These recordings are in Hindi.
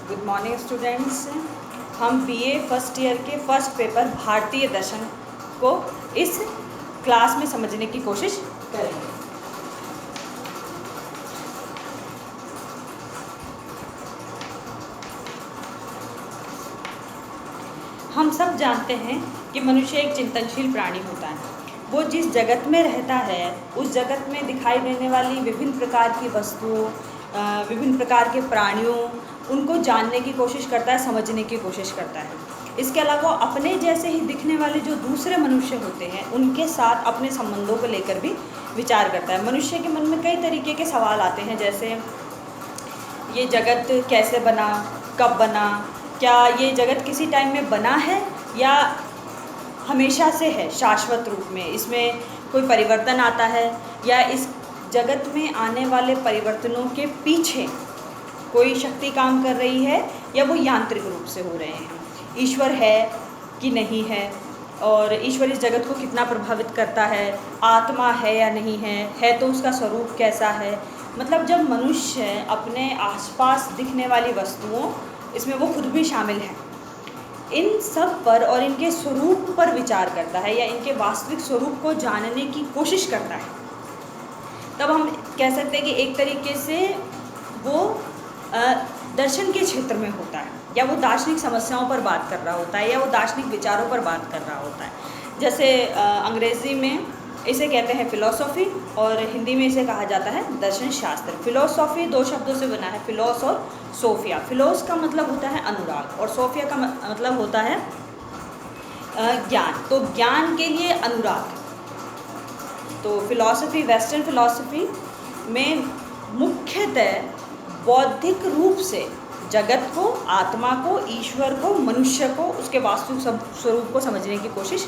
Good morning students. हम बीए फर्स्ट ईयर के फर्स्ट पेपर भारतीय दर्शन को इस क्लास में समझने की कोशिश करेंगे। हम सब जानते हैं कि मनुष्य एक चिंतनशील प्राणी होता है। वो जिस जगत में रहता है उस जगत में दिखाई देने वाली विभिन्न प्रकार की वस्तुओं, विभिन्न प्रकार के प्राणियों, उनको जानने की कोशिश करता है, समझने की कोशिश करता है। इसके अलावा अपने जैसे ही दिखने वाले जो दूसरे मनुष्य होते हैं उनके साथ अपने संबंधों को लेकर भी विचार करता है। मनुष्य के मन में कई तरीके के सवाल आते हैं, जैसे ये जगत कैसे बना, कब बना, क्या ये जगत किसी टाइम में बना है या हमेशा से है शाश्वत रूप में, इसमें कोई परिवर्तन आता है या इस जगत में आने वाले परिवर्तनों के पीछे कोई शक्ति काम कर रही है या वो यांत्रिक रूप से हो रहे हैं। ईश्वर है कि नहीं है और ईश्वर इस जगत को कितना प्रभावित करता है, आत्मा है या नहीं है तो उसका स्वरूप कैसा है। मतलब जब मनुष्य अपने आसपास दिखने वाली वस्तुओं, इसमें वो खुद भी शामिल है, इन सब पर और इनके स्वरूप पर विचार करता है या इनके वास्तविक स्वरूप को जानने की कोशिश करता है, तब हम कह सकते हैं कि एक तरीके से वो दर्शन के क्षेत्र में होता है या वो दार्शनिक समस्याओं पर बात कर रहा होता है या वो दार्शनिक विचारों पर बात कर रहा होता है। जैसे अंग्रेज़ी में इसे कहते हैं फिलॉसफी और हिंदी में इसे कहा जाता है दर्शन शास्त्र। फिलॉसफी दो शब्दों से बना है, फिलॉस और सोफिया। फिलॉस का मतलब होता है अनुराग और सोफिया का मतलब होता है ज्ञान। तो ज्ञान के लिए अनुराग। तो फिलॉसफी, वेस्टर्न फिलॉसफी में मुख्यतः बौद्धिक रूप से जगत को, आत्मा को, ईश्वर को, मनुष्य को, उसके वास्तविक स्वरूप को समझने की कोशिश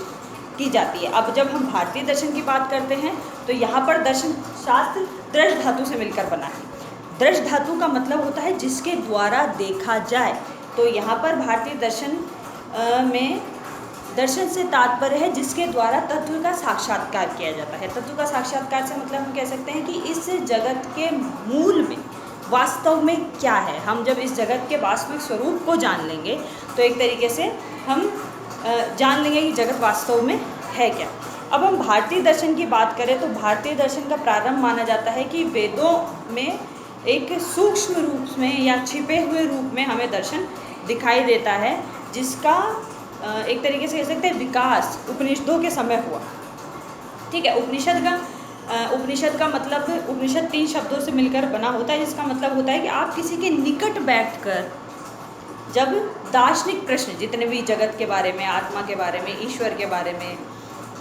की जाती है। अब जब हम भारतीय दर्शन की बात करते हैं तो यहाँ पर दर्शन शास्त्र दृष्ट धातु से मिलकर बना है। दृष्ट धातु का मतलब होता है जिसके द्वारा देखा जाए। तो यहाँ पर भारतीय दर्शन में दर्शन से तात्पर्य है जिसके द्वारा तत्व का साक्षात्कार किया जाता है। तत्व का साक्षात्कार से मतलब हम कह सकते हैं कि इस जगत के मूल में वास्तव में क्या है। हम जब इस जगत के वास्तविक स्वरूप को जान लेंगे तो एक तरीके से हम जान लेंगे कि जगत वास्तव में है क्या। अब हम भारतीय दर्शन की बात करें तो भारतीय दर्शन का प्रारंभ माना जाता है कि वेदों में एक सूक्ष्म रूप में या छिपे हुए रूप में हमें दर्शन दिखाई देता है, जिसका एक तरीके से कह सकते हैं विकास उपनिषदों के समय हुआ। ठीक है, उपनिषद का मतलब, उपनिषद 3 शब्दों से मिलकर बना होता है, जिसका मतलब होता है कि आप किसी के निकट बैठकर जब दार्शनिक प्रश्न, जितने भी जगत के बारे में, आत्मा के बारे में, ईश्वर के बारे में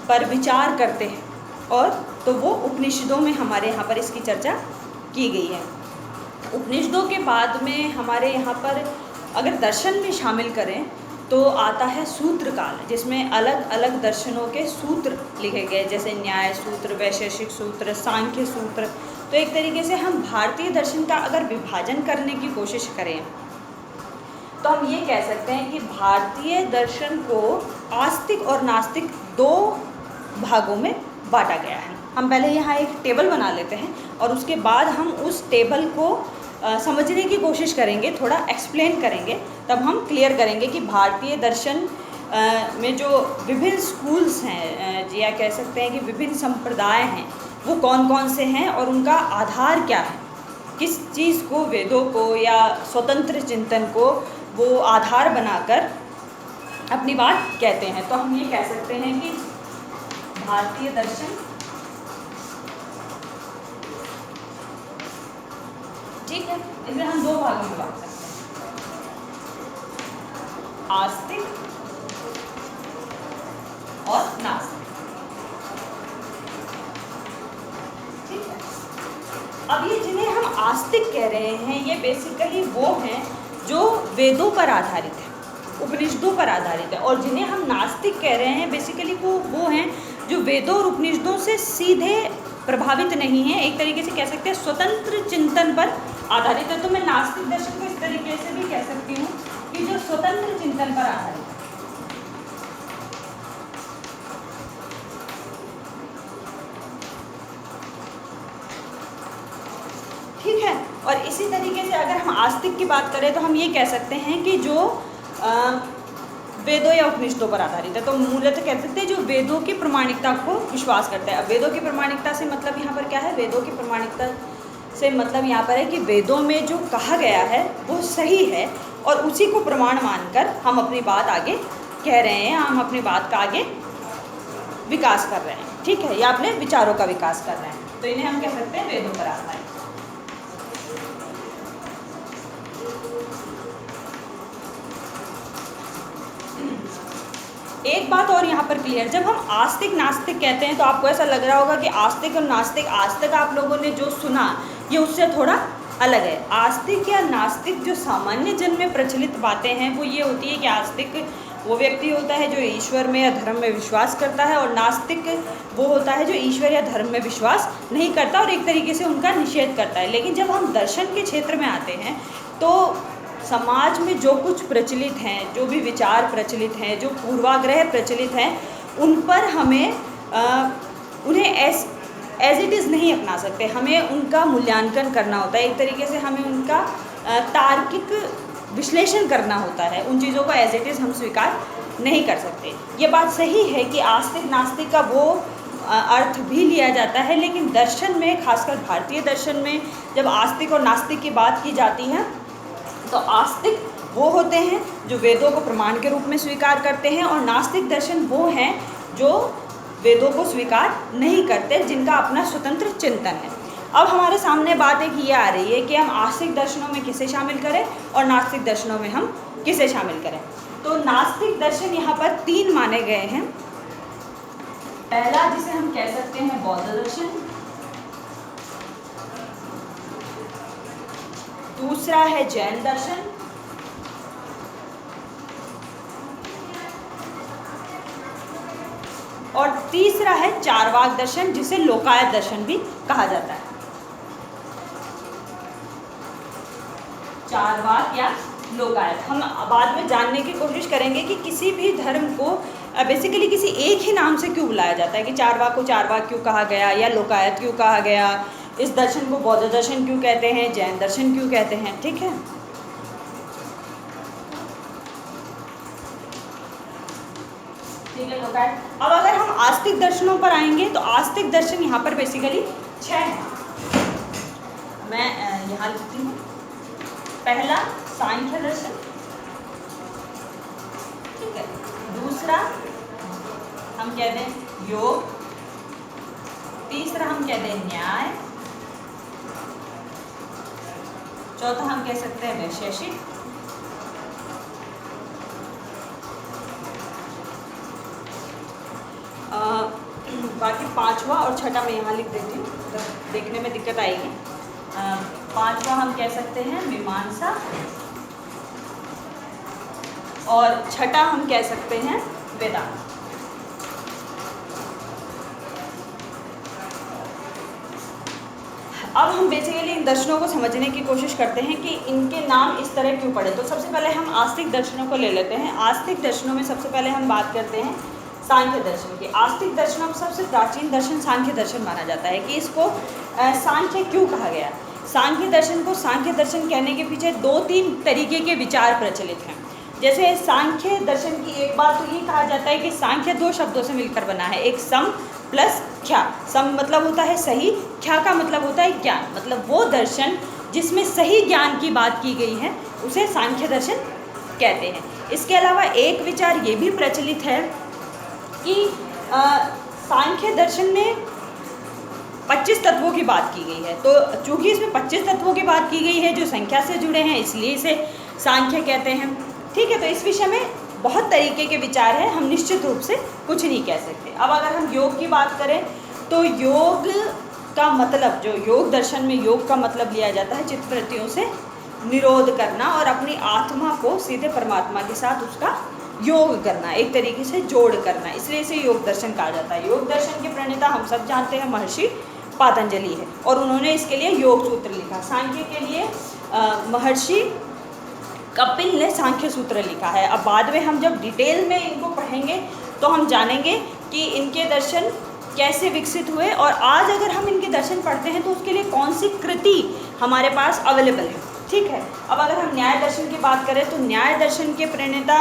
पर विचार करते हैं, और तो वो उपनिषदों में हमारे यहाँ पर इसकी चर्चा की गई है। उपनिषदों के बाद में हमारे यहाँ पर अगर दर्शन में शामिल करें तो आता है सूत्र काल, जिसमें अलग अलग दर्शनों के सूत्र लिखे गए, जैसे न्याय सूत्र, वैशेषिक सूत्र, सांख्य सूत्र। तो एक तरीके से हम भारतीय दर्शन का अगर विभाजन करने की कोशिश करें तो हम ये कह सकते हैं कि भारतीय दर्शन को आस्तिक और नास्तिक 2 भागों में बांटा गया है। हम पहले यहाँ एक टेबल बना लेते हैं और उसके बाद हम उस टेबल को समझने की कोशिश करेंगे, थोड़ा एक्सप्लेन करेंगे, तब हम क्लियर करेंगे कि भारतीय दर्शन में जो विभिन्न स्कूल्स हैं या कह सकते हैं कि विभिन्न संप्रदाय हैं वो कौन कौन से हैं और उनका आधार क्या है, किस चीज़ को, वेदों को या स्वतंत्र चिंतन को वो आधार बनाकर अपनी बात कहते हैं। तो हम ये कह सकते हैं कि भारतीय दर्शन, ठीक है, इसमें हम 2 भागों में बात करते हैं, आस्तिक और नास्तिक। ठीक है, अब ये जिन्हें हम आस्तिक कह रहे हैं ये बेसिकली वो हैं जो वेदों पर आधारित है, उपनिषदों पर आधारित है, और जिन्हें हम नास्तिक कह रहे हैं बेसिकली वो हैं जो वेदों और उपनिषदों से सीधे प्रभावित नहीं है, एक तरीके से कह सकते हैं स्वतंत्र चिंतन पर आधारित है। तो मैं नास्तिक दर्शन को इस तरीके से भी कह सकती हूँ कि जो स्वतंत्र चिंतन पर आधारित है। ठीक है, और इसी तरीके से अगर हम आस्तिक की बात करें तो हम ये कह सकते हैं कि जो वेदों या उपनिषदों पर आधारित है। तो मूलतः कह सकते हैं जो वेदों की प्रामाणिकता को विश्वास करता है। अब वेदों की प्रामाणिकता से मतलब यहाँ पर क्या है? वेदों की प्रामाणिकता से मतलब यहाँ पर है कि वेदों में जो कहा गया है वो सही है और उसी को प्रमाण मानकर हम अपनी बात आगे कह रहे हैं, हम अपनी बात का आगे विकास कर रहे हैं, ठीक है, या अपने विचारों का विकास कर रहे हैं। तो इन्हें हम कह सकते हैं वेदों पर आधारित। एक बात और यहाँ पर क्लियर, जब हम आस्तिक नास्तिक कहते हैं तो आपको ऐसा लग रहा होगा कि आस्तिक और नास्तिक आज तक आप लोगों ने जो सुना ये उससे थोड़ा अलग है। आस्तिक या नास्तिक जो सामान्य जन में प्रचलित बातें हैं वो ये होती है कि आस्तिक वो व्यक्ति होता है जो ईश्वर में या धर्म में विश्वास करता है और नास्तिक वो होता है जो ईश्वर या धर्म में विश्वास नहीं करता और एक तरीके से उनका निषेध करता है। लेकिन जब हम दर्शन के क्षेत्र में आते हैं तो समाज में जो कुछ प्रचलित हैं, जो भी विचार प्रचलित हैं, जो पूर्वाग्रह प्रचलित हैं, उन पर हमें उन्हें एज इट इज़ नहीं अपना सकते, हमें उनका मूल्यांकन करना होता है। एक तरीके से हमें उनका तार्किक विश्लेषण करना होता है, उन चीज़ों को एज इट इज़ हम स्वीकार नहीं कर सकते। ये बात सही है कि आस्तिक नास्तिक का वो अर्थ भी लिया जाता है, लेकिन दर्शन में, खासकर भारतीय दर्शन में जब आस्तिक और नास्तिक की बात की जाती है तो आस्तिक वो होते हैं जो वेदों को प्रमाण के रूप में स्वीकार करते हैं और नास्तिक दर्शन वो हैं जो वेदों को स्वीकार नहीं करते, जिनका अपना स्वतंत्र चिंतन है। अब हमारे सामने बात एक ये आ रही है कि हम आस्तिक दर्शनों में किसे शामिल करें और नास्तिक दर्शनों में हम किसे शामिल करें। तो नास्तिक दर्शन यहाँ पर 3 माने गए हैं। पहला जिसे हम कह सकते हैं बौद्ध दर्शन, दूसरा है जैन दर्शन, और तीसरा है चार्वाक दर्शन, जिसे लोकायत दर्शन भी कहा जाता है। चार्वाक या लोकायत हम बाद में जानने की कोशिश करेंगे कि किसी भी धर्म को बेसिकली किसी एक ही नाम से क्यों बुलाया जाता है, कि चार्वाक को चार्वाक क्यों कहा गया या लोकायत क्यों कहा गया, इस दर्शन को बौद्ध दर्शन क्यों कहते हैं, जैन दर्शन क्यों कहते हैं, ठीक है। ठीक है लोकायत। अब अगर हम आस्तिक दर्शनों पर आएंगे तो आस्तिक दर्शन यहाँ पर बेसिकली 6 हैं। मैं यहाँ लिखती हूँ। पहला सांख्य दर्शन, ठीक है, दूसरा हम कहते हैं योग, तीसरा हम कहते हैं न्याय, चौथा हम कह सकते हैं वैशेषिक, बाकी 5वां और 6ठा मैं यहाँ लिख देती हूँ, तो देखने में दिक्कत आएगी। 5वां हम कह सकते हैं मीमांसा और 6ठा हम कह सकते हैं वेदांत। अब हम बेसिकली इन दर्शनों को समझने की कोशिश करते हैं कि इनके नाम इस तरह क्यों पड़े। तो सबसे पहले हम आस्तिक दर्शनों को ले लेते हैं। आस्तिक दर्शनों में सबसे पहले हम बात करते हैं सांख्य दर्शन की। आस्तिक दर्शनों का सबसे प्राचीन दर्शन सांख्य दर्शन माना जाता है। कि इसको सांख्य क्यों कहा गया? सांख्य दर्शन को सांख्य दर्शन कहने के पीछे 2-3 तरीके के विचार प्रचलित हैं। जैसे सांख्य दर्शन की एक बात तो ये कहा जाता है कि सांख्य 2 शब्दों से मिलकर बना है, एक सम प्लस ख्या। सम मतलब होता है सही, ख्या का मतलब होता है ज्ञान। मतलब वो दर्शन जिसमें सही ज्ञान की बात की गई है उसे सांख्य दर्शन कहते हैं। इसके अलावा एक विचार ये भी प्रचलित है कि सांख्य दर्शन में 25 तत्वों की बात की गई है। तो चूंकि इसमें 25 तत्वों की बात की गई है जो संख्या से जुड़े हैं, इसलिए इसे सांख्य कहते हैं। ठीक है, तो इस विषय में बहुत तरीके के विचार हैं, हम निश्चित रूप से कुछ नहीं कह सकते। अब अगर हम योग की बात करें तो योग का मतलब, जो योग दर्शन में योग का मतलब लिया जाता है चित्तवृत्तियों से निरोध करना और अपनी आत्मा को सीधे परमात्मा के साथ उसका योग करना, एक तरीके से जोड़ करना, इसलिए इसे योग दर्शन कहा जाता है। योग दर्शन के प्रणेता हम सब जानते हैं महर्षि पातंजलि है और उन्होंने इसके लिए योग सूत्र लिखा। सांख्य के लिए महर्षि कपिल ने सांख्य सूत्र लिखा है। अब बाद में हम जब डिटेल में इनको पढ़ेंगे तो हम जानेंगे कि इनके दर्शन कैसे विकसित हुए और आज अगर हम इनके दर्शन पढ़ते हैं तो उसके लिए कौन सी कृति हमारे पास अवेलेबल है। ठीक है। अब अगर हम न्याय दर्शन की बात करें तो न्याय दर्शन के प्रणेता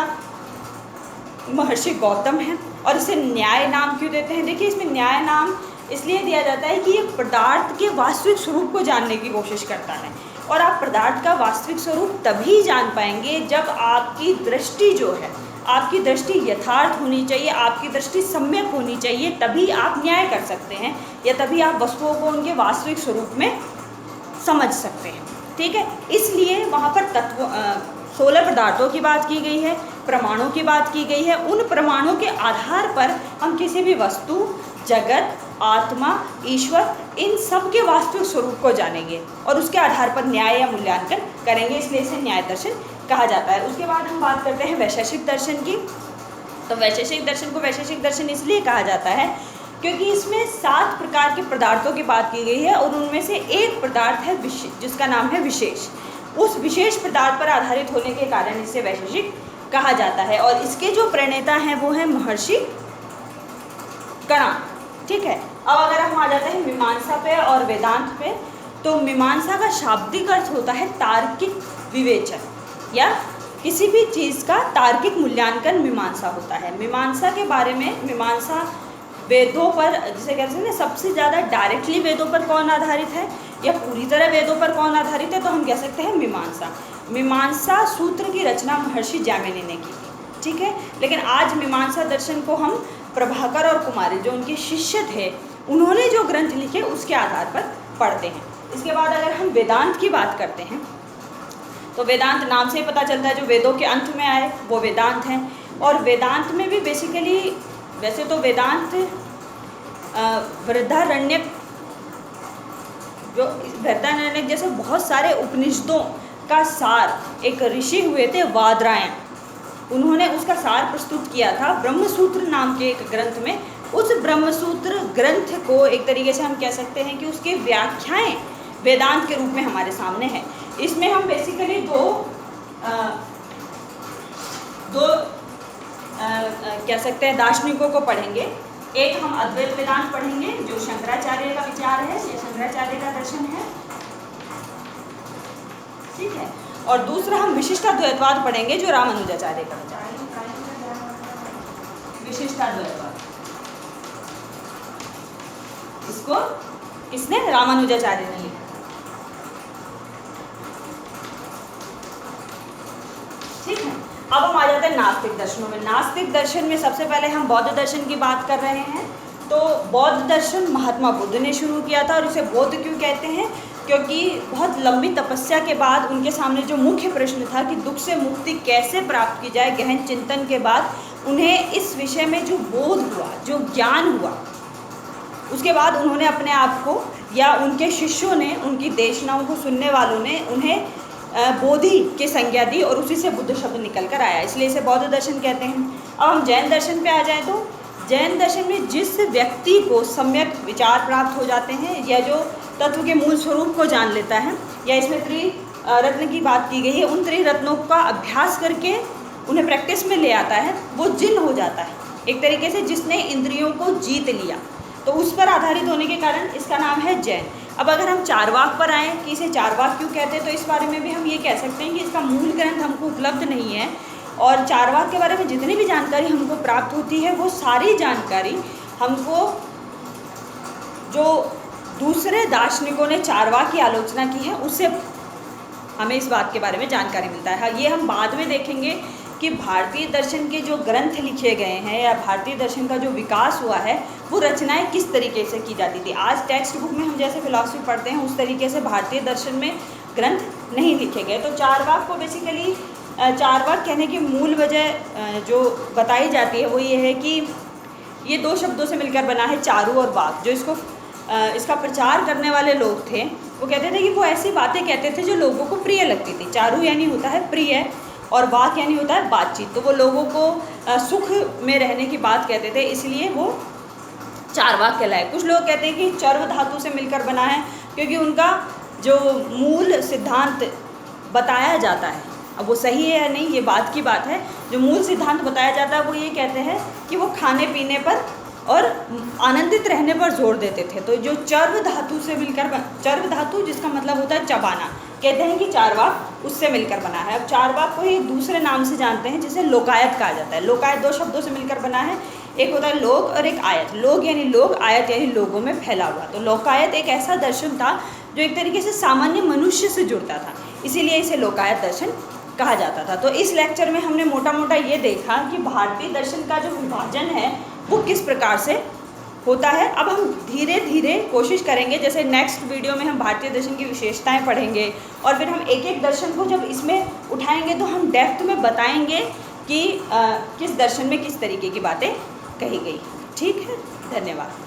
महर्षि गौतम हैं। और इसे न्याय नाम क्यों देते हैं? देखिए, इसमें न्याय नाम इसलिए दिया जाता है कि ये पदार्थ के वास्तविक स्वरूप को जानने की कोशिश करता है। और आप पदार्थ का वास्तविक स्वरूप तभी जान पाएंगे जब आपकी दृष्टि जो है, आपकी दृष्टि यथार्थ होनी चाहिए, आपकी दृष्टि सम्यक होनी चाहिए, तभी आप न्याय कर सकते हैं या तभी आप वस्तुओं को उनके वास्तविक स्वरूप में समझ सकते हैं। ठीक है, इसलिए वहाँ पर 16 पदार्थों की बात की गई है, प्रमाणों की बात की गई है। उन प्रमाणों के आधार पर हम किसी भी वस्तु, जगत, आत्मा, ईश्वर, इन सब के वास्तविक स्वरूप को जानेंगे और उसके आधार पर न्याय या मूल्यांकन करेंगे, इसलिए इसे न्याय दर्शन कहा जाता है। उसके बाद हम बात करते हैं वैशेषिक दर्शन की। तो वैशेषिक दर्शन को वैशेषिक दर्शन इसलिए कहा जाता है क्योंकि इसमें 7 प्रकार के पदार्थों की बात की गई है और उनमें से एक पदार्थ है जिसका नाम है विशेष। उस विशेष पदार्थ पर आधारित होने के कारण इसे वैशेषिक कहा जाता है। और इसके जो प्रणेता हैं वो हैं महर्षि कणाद। ठीक है, अब अगर हम आ जाते हैं मीमांसा पे और वेदांत पे, तो मीमांसा का शाब्दिक अर्थ होता है तार्किक विवेचन या किसी भी चीज़ का तार्किक मूल्यांकन मीमांसा होता है। मीमांसा के बारे में, मीमांसा वेदों पर, जिसे कहते हैं ना, सबसे ज़्यादा डायरेक्टली वेदों पर कौन आधारित है या पूरी तरह वेदों पर कौन आधारित है, तो हम कह सकते हैं मीमांसा। मीमांसा सूत्र की रचना महर्षि जैमिनी ने की थी। ठीक है, लेकिन आज मीमांसा दर्शन को हम प्रभाकर और कुमारी, जो उनके शिष्य थे, उन्होंने जो ग्रंथ लिखे उसके आधार पर पढ़ते हैं। इसके बाद अगर हम वेदांत की बात करते हैं तो वेदांत नाम से ही पता चलता है, जो वेदों के अंत में आए वो वेदांत हैं। और वेदांत में भी बेसिकली, वैसे तो वेदांत बृहदारण्यक, जो बृहदारण्यक जैसे बहुत सारे उपनिषदों का सार एक ऋषि हुए थे वादरायण, उन्होंने उसका सार प्रस्तुत किया था ब्रह्मसूत्र नाम के एक ग्रंथ में। उस ब्रह्मसूत्र ग्रंथ को एक तरीके से हम कह सकते हैं कि उसकी व्याख्याएं वेदांत के रूप में हमारे सामने है। इसमें हम बेसिकली दो कह सकते हैं दार्शनिकों को पढ़ेंगे। एक हम अद्वैत वेदांत पढ़ेंगे जो शंकराचार्य का विचार है या शंकराचार्य का दर्शन है। ठीक है, और दूसरा हम विशिष्टाद्वैतवाद पढ़ेंगे जो रामानुजाचार्य का विचार है। विशिष्टाद्वैतवाद, इसको किसने? रामानुजाचार्य ने लिखा। ठीक है, अब हम आ जाते हैं नास्तिक दर्शनों में। नास्तिक दर्शन में सबसे पहले हम बौद्ध दर्शन की बात कर रहे हैं। तो बौद्ध दर्शन महात्मा बुद्ध ने शुरू किया था। और इसे बौद्ध क्यों कहते हैं? क्योंकि बहुत लंबी तपस्या के बाद उनके सामने जो मुख्य प्रश्न था कि दुख से मुक्ति कैसे प्राप्त की जाए, गहन चिंतन के बाद उन्हें इस विषय में जो बोध हुआ, जो ज्ञान हुआ, उसके बाद उन्होंने अपने आप को या उनके शिष्यों ने, उनकी देशनाओं को सुनने वालों ने उन्हें बोधि की संज्ञा दी और उसी से बुद्ध शब्द निकल कर आया, इसलिए इसे बौद्ध दर्शन कहते हैं। अब हम जैन दर्शन पे आ जाएं तो जैन दर्शन में जिस व्यक्ति को सम्यक विचार प्राप्त हो जाते हैं या जो तत्व के मूल स्वरूप को जान लेता है, या इसमें त्रिरत्न की बात की गई है, उन त्रिरत्नों का अभ्यास करके उन्हें प्रैक्टिस में ले आता है, वो जिन हो जाता है एक तरीके से, जिसने इंद्रियों को जीत लिया। तो उस पर आधारित होने के कारण इसका नाम है जैन। अब अगर हम चारवाक पर आएँ कि इसे चारवाक क्यों कहते हैं, तो इस बारे में भी हम ये कह सकते हैं कि इसका मूल ग्रंथ हमको उपलब्ध नहीं है और चारवाक के बारे में जितनी भी जानकारी हमको प्राप्त होती है वो सारी जानकारी हमको जो दूसरे दार्शनिकों ने चारवाक की आलोचना की है उससे हमें इस बात के बारे में जानकारी मिलता है। ये हम बाद में देखेंगे कि भारतीय दर्शन के जो ग्रंथ लिखे गए हैं या भारतीय दर्शन का जो विकास हुआ है वो रचनाएं किस तरीके से की जाती थी। आज टेक्स्ट बुक में हम जैसे फिलॉसफी पढ़ते हैं उस तरीके से भारतीय दर्शन में ग्रंथ नहीं लिखे गए। तो चारवाक को बेसिकली, चारवाक कहने की मूल वजह जो बताई जाती है वो ये है कि ये दो शब्दों से मिलकर बना है, चारू और वाक। जो इसका प्रचार करने वाले लोग थे वो कहते थे कि वो ऐसी बातें कहते थे जो लोगों को प्रिय लगती थी। चारू यानी होता है प्रिय और वाक यानी होता है बातचीत। तो वो लोगों को सुख में रहने की बात कहते थे, इसलिए वो चारवाक कहलाए। कुछ लोग कहते हैं कि चर्व धातु से मिलकर बना है क्योंकि उनका जो मूल सिद्धांत बताया जाता है, अब वो सही है या नहीं ये बात की बात है, जो मूल सिद्धांत बताया जाता है वो ये कहते हैं कि वो खाने पीने पर और आनंदित रहने पर जोर देते थे। तो जो चर्व धातु से मिलकर, चर्व धातु जिसका मतलब होता है चबाना, कहते हैं कि चारवाक उससे मिलकर बना है। अब चारवाक को ही दूसरे नाम से जानते हैं जिसे लोकायत कहा जाता है। लोकायत दो शब्दों से मिलकर बना है, एक होता है लोक और एक आयत। लोक यानी लोग, आयत यानी लोगों में फैला हुआ। तो लोकायत एक ऐसा दर्शन था जो एक तरीके से सामान्य मनुष्य से जुड़ता था, इसीलिए इसे लोकायत दर्शन कहा जाता था। तो इस लेक्चर में हमने मोटा मोटा ये देखा कि भारतीय दर्शन का जो विभाजन है वो किस प्रकार से होता है। अब हम धीरे धीरे कोशिश करेंगे, जैसे नेक्स्ट वीडियो में हम भारतीय दर्शन की विशेषताएं पढ़ेंगे और फिर हम एक एक दर्शन को जब इसमें उठाएंगे तो हम डेप्थ में बताएंगे कि किस दर्शन में किस तरीके की बातें कही गई। ठीक है, धन्यवाद।